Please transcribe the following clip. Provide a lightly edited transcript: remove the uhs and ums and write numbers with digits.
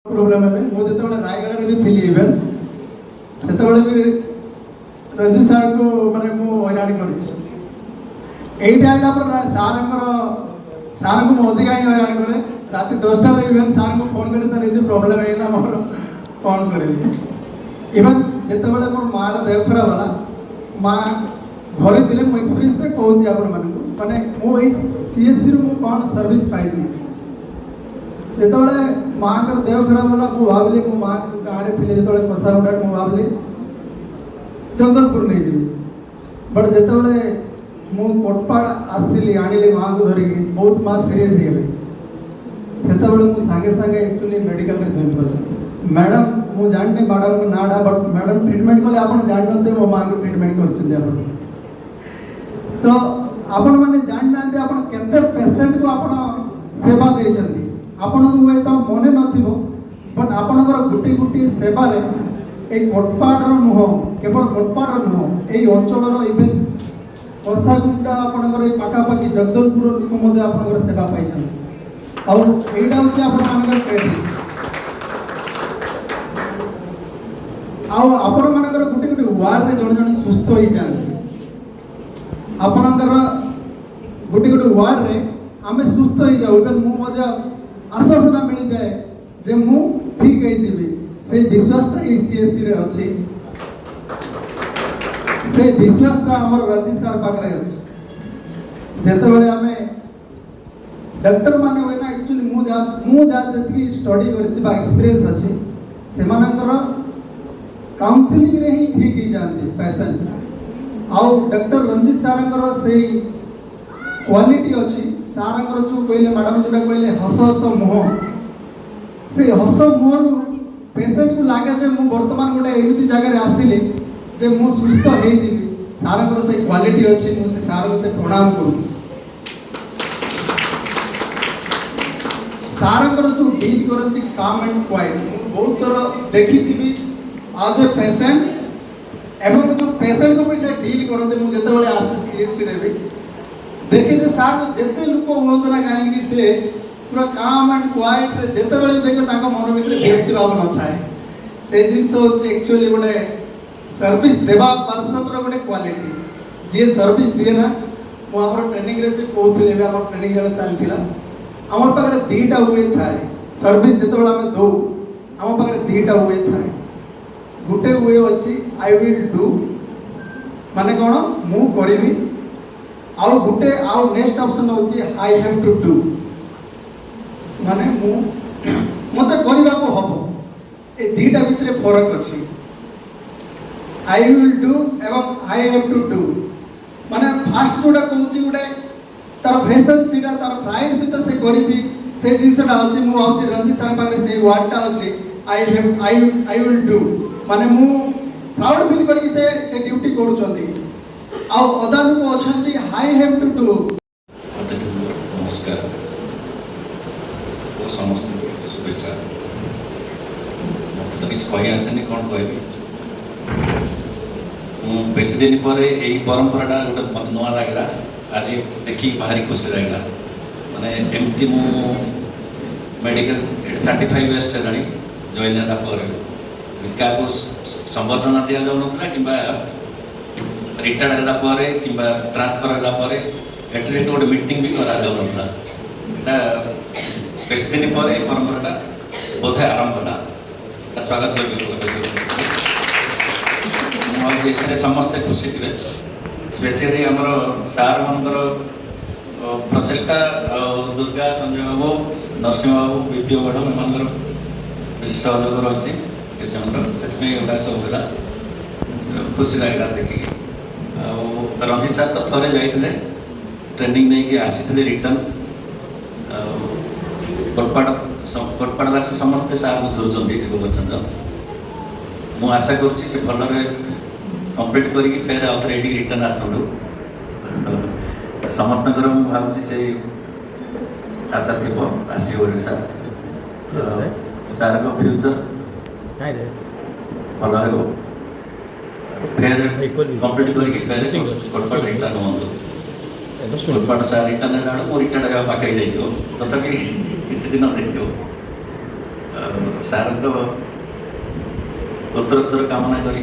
problem है मो जो रायगढ़ भी थी इवेन से भी रंजित सार को माने मु हैरान कर सार को अधिक ही हैरान करे रात 10टा इवेन सार को फोन कर सर ये प्रोब्लेम है मोर कौन कर इवेन जिते मोर मार देह खराब है माँ घरे थे मो एक्सपीरियंस कहूँ आपण माने मु सीएससी रु कौन सर्विस पाई जो माँ का देह खराब होला मु भाविली मो माँ गाँव में थी जो कसारुडा मु भाविली जंगलपुर नहीं जी बट जो मु कोटपाड़ आसली आनिली माँ को धरिकी बहुत माँ सीरीयस हो गई से सागे सागे एक्चुअली मेडिकल में जॉइन कर मैडम मु जाननी मैडम को नाडा बट मैडम ट्रीटमेंट कले आप जानते मो माँ को ट्रीटमेंट कर तो आपण मैंने जानना आप पेसेंट को आप सेवा देते आपण को हुए तो मन नथिबो बट आपणकर गुटी गुटी सेवारे ए कोटपाड़ नुह केवल कोटपाड़ नुह ए अंचल इवेन कसागुंडा आपणकर पाखापाखि जगदलपुर को मध्य आपणकर सेवा पाइछन और एटा होचे आपणकर ट्रेनिंग आउ आपण मानकर गुटी गुटी वार्ड रे जण जण सुस्त होई जान आपणकर गुटी गुटी वार्ड रे आमे सुस्त होई जाउ इवेन मु मध्य आश्वासना मिल जाए जे मु ठीक है जीवी से विश्वासटा ए सीएससी रे अछि से विश्वासटा हमर रंजित सर पाखरे अछि जेते बेले हमें डॉक्टर माने होय ना एक्चुअली मु जा जति स्टडी करछि बा एक्सपीरियंस अछि से मानकर काउंसलिंग रे ही ठीक ही जानती पेशेंट आउ डॉक्टर रंजित सरଙ୍କର सेही क्वालिटी अछि सारंकर जो कहले मैडम जोटा कहले हस हस मुह से हस मुहर पेशेंट को लगे जे मु वर्तमान गोटे एमिति जगह आसिले जे मु सुस्थ हो जीवी सारंकर से क्वालिटी अछि मु से सार से प्रणाम करू सारंकर जो डील करती काम एंड क्वाइट मु बहुत थोड़ा देखी जीवी आज ए पेशेंट एवं जो पेशेंट को भी डील करते मु जते बेले आसे सीएससी रे भी देखे जे सार जेते लोक उन्नत ना कहीं से पूरा काम एंड क्वाइट रे जेते बेले देखे ताका मन भीतर विरक्ति भाव न थाए से जिंस होची एक्चुअली गोटे सर्विस देबा पर्सन रो गोटे क्वालिटी जे सर्विस दिए ना मु हमर ट्रेनिंग रे भी कहउथिले बे हमर ट्रेनिंग जब चलथिला हमर पाखरे दीटा हुए थाए सर्विस जेते बेले हमें दो हमर पाखरे दीटा हुए थाए गुटे हुए अछि आई विल डू माने कोन मु करिवि आउ गुटे आउ नेक्स्ट ऑप्शन होची आई हैव टू डू माने मु मते करबा को हबो ए दीटा भितरे फरक अछि आई विल डू एवं आई हैव टू डू माने फास्ट जोडा कहूची गुटे तार भेसन सीटा तार प्राइड सीता से करबी से जिंसटा अछि मु आउची रंजित सर पाखरे से वर्डटा अछि आई विल डू माने मु प्राउड फील करके से ड्यूटी करू चंदी आउ अदा लोक अछंती आई हैव टू डू नमस्कार वो समस्त शुभेच्छा मत तो किसी कही आसेनी कौन कहबी बेस दिन पर यही परंपराटा गोटे मत नुआ लगला आज देखी भारी खुशी लगला माने एमती मु मेडिकल 35 इयर्स चलानी जॉइन होला पर क्या को संबोधन दिया जाऊ नथला किबा रिटायर्ड होला पारे किबा ट्रांसफर होला पारे एटलीस्ट गोटे मीटिंग भी करा जाऊ नथला एटा बेस दिन पर ए परंपराटा बोधे आरंभ होला स्वागत करबी समस्त खुशी थे स्पेशली आमर सार मनकर प्रचेषा दुर्गा संजय बाबू नरसिंह बाबू बीपीओ मैडम एम सहयोग रही से सब खुशी लगे देखिए रंजित सार तो थे जाते ट्रेनिंग नहीं कि आसी रिटर्न कोटपाड़वासी समस्ते सार को धरुंच मु आशा करुँच भलरे कंप्लीट करके फेर आउ थे रिटर्न आसलु समस्त भावुँ से आशा थी आसो सार सार को फ्यूचर भल हो फेर कंप्लीट करके फेर कोटपाड़ रिटर्न हूँ कोटपाड़ सार रिटर्न है मो रिटायर्ड होगा पाखे जाइए तथापि किसी दिन देखियो ସାର୍ଙ୍କ ଉତ୍ତରୋତ୍ତର କାମନା କରି